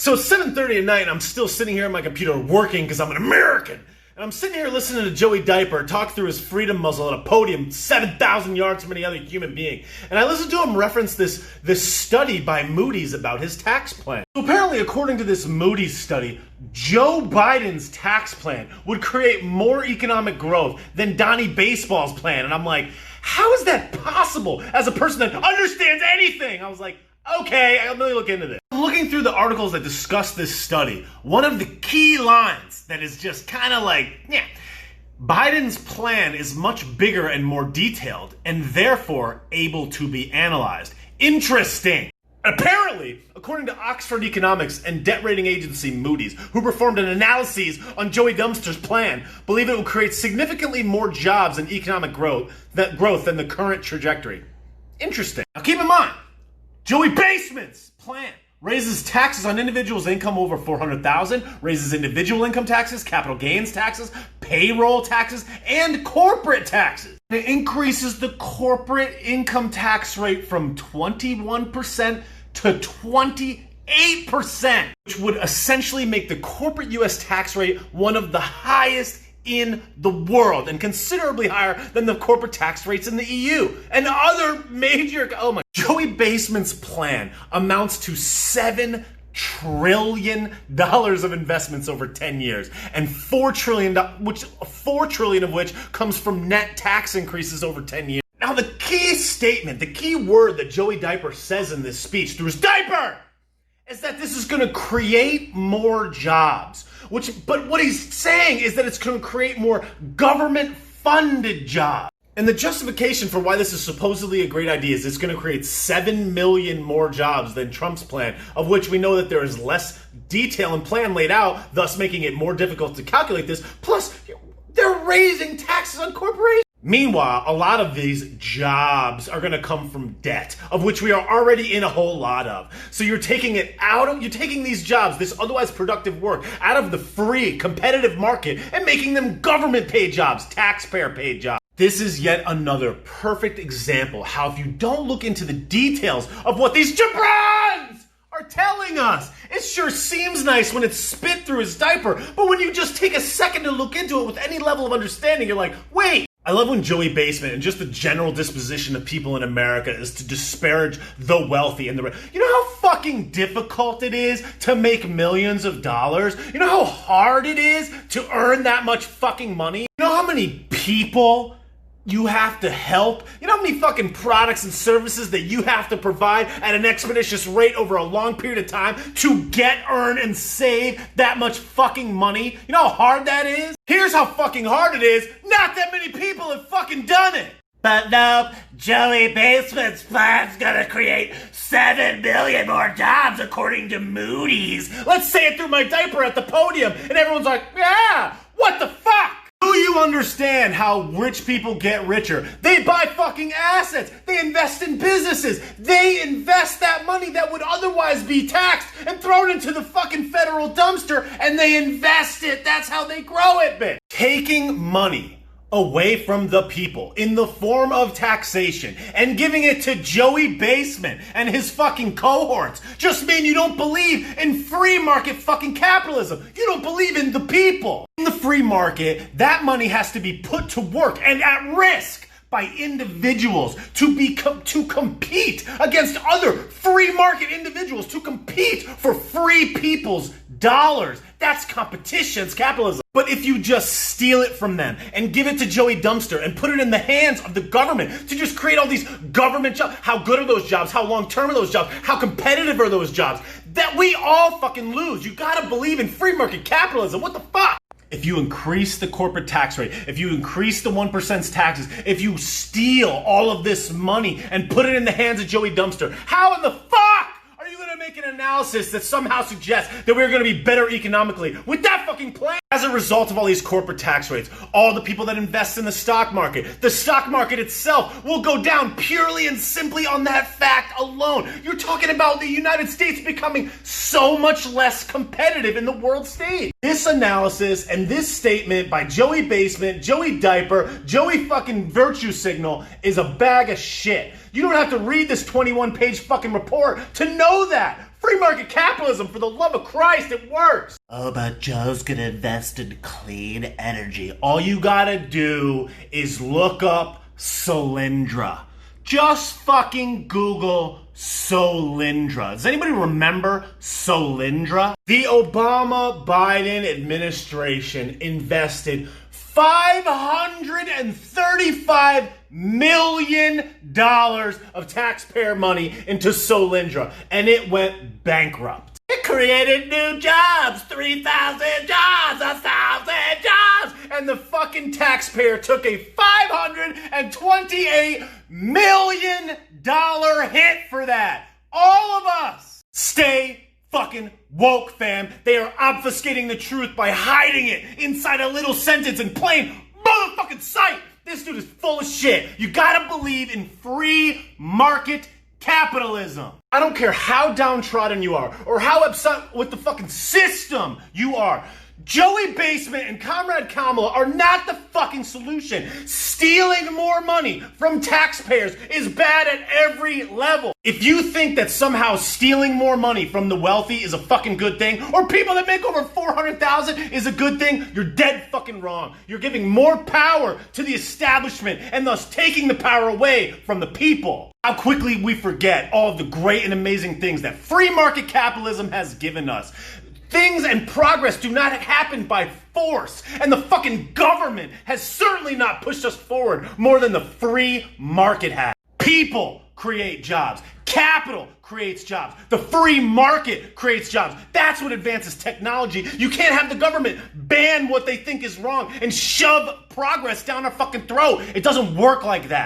So it's 7:30 at night and I'm still sitting here on my computer working because I'm an American. And I'm sitting here listening to Joey Diaper talk through his freedom muzzle at a podium 7,000 yards from any other human being. And I listened to him reference this study by Moody's about his tax plan. So apparently, according to this Moody's study, Joe Biden's tax plan would create more economic growth than Donnie Baseball's plan. And I'm like, how is that possible as a person that understands anything? I was like, okay, I'll really look into this. Looking through the articles that discuss this study, one of the key lines that is just kind of like, yeah, Biden's plan is much bigger and more detailed and therefore able to be analyzed. Interesting. Apparently, according to Oxford Economics and debt rating agency Moody's, who performed an analysis on Joey Dumpster's plan, believe it will create significantly more jobs and economic growth than the current trajectory. Interesting. Now keep in mind, Joey Basement's plan raises taxes on individuals' income over $400,000, raises individual income taxes, capital gains taxes, payroll taxes, and corporate taxes. It increases the corporate income tax rate from 21% to 28%, which would essentially make the corporate U.S. tax rate one of the highest in the world and considerably higher than the corporate tax rates in the EU and other major, Joey Basement's plan amounts to $7 trillion of investments over 10 years and $4 trillion of which comes from net tax increases over 10 years. Now the key statement, the key word that Joey Diaper says in this speech through his diaper is that this is going to create more jobs. But what he's saying is that it's going to create more government-funded jobs. And the justification for why this is supposedly a great idea is it's going to create 7 million more jobs than Trump's plan, of which we know that there is less detail and plan laid out, thus making it more difficult to calculate this. Plus, they're raising taxes on corporations. Meanwhile, a lot of these jobs are going to come from debt, of which we are already in a whole lot of. So you're taking these jobs, this otherwise productive work, out of the free, competitive market and making them government-paid jobs, taxpayer-paid jobs. This is yet another perfect example how if you don't look into the details of what these jabrons are telling us, it sure seems nice when it's spit through his diaper, but when you just take a second to look into it with any level of understanding, you're like, wait. I love when Joey Basement and just the general disposition of people in America is to disparage the wealthy and the rich. You know how fucking difficult it is to make millions of dollars? You know how hard it is to earn that much fucking money? You know how many people you have to help? You know how many fucking products and services that you have to provide at an expeditious rate over a long period of time to get, earn, and save that much fucking money? You know how hard that is? Here's how fucking hard it is. Not that many people have fucking done it. But no, Joey Basement's plan's gonna create 7 million more jobs according to Moody's. Let's say it through my diaper at the podium and everyone's like, yeah, what the fuck? Do you understand how rich people get richer? They buy fucking assets. They invest in businesses. They invest that money that would otherwise be taxed and thrown into the fucking federal dumpster, and they invest it. That's how they grow it, bitch. Taking money away from the people in the form of taxation and giving it to Joey Basement and his fucking cohorts just mean you don't believe in free market fucking capitalism. You don't believe in the people. In the free market, that money has to be put to work and at risk by individuals to compete against other free market individuals, to compete for free people's dollars. That's competition, it's capitalism. But if you just steal it from them and give it to Joey Dumpster and put it in the hands of the government to just create all these government jobs, how good are those jobs? How long-term are those jobs? How competitive are those jobs? That we all fucking lose. You gotta believe in free market capitalism. What the fuck? If you increase the corporate tax rate, if you increase the 1%'s taxes, if you steal all of this money and put it in the hands of Joey Dumpster, how in the fuck are you going to make an analysis that somehow suggests that we're going to be better economically with that fucking plan? As a result of all these corporate tax rates, all the people that invest in the stock market itself will go down purely and simply on that fact alone. You're talking about the United States becoming so much less competitive in the world stage. This analysis and this statement by Joey Basement, Joey Diaper, Joey fucking Virtue Signal is a bag of shit. You don't have to read this 21-page fucking report to know that. Free market capitalism, for the love of Christ, it works. Oh, but Joe's gonna invest in clean energy. All you gotta do is look up Solyndra. Just fucking Google Solyndra. Does anybody remember Solyndra? The Obama-Biden administration invested $535 million of taxpayer money into Solyndra, and it went bankrupt. It created new jobs, 3,000 jobs, 1,000 jobs, and the fucking taxpayer took a $528 million hit for that. All of us. Stay fucking woke, fam. They are obfuscating the truth by hiding it inside a little sentence in plain motherfucking sight. This dude is full of shit. You gotta believe in free market capitalism. I don't care how downtrodden you are or how upset with the fucking system you are. Joey Basement and Comrade Kamala are not the fucking solution. Stealing more money from taxpayers is bad at every level. If you think that somehow stealing more money from the wealthy is a fucking good thing, or people that make over $400,000 is a good thing, you're dead fucking wrong. You're giving more power to the establishment and thus taking the power away from the people. How quickly we forget all of the great and amazing things that free market capitalism has given us. Things and progress do not happen by force, and the fucking government has certainly not pushed us forward more than the free market has. People create jobs. Capital creates jobs. The free market creates jobs. That's what advances technology. You can't have the government ban what they think is wrong and shove progress down our fucking throat. It doesn't work like that.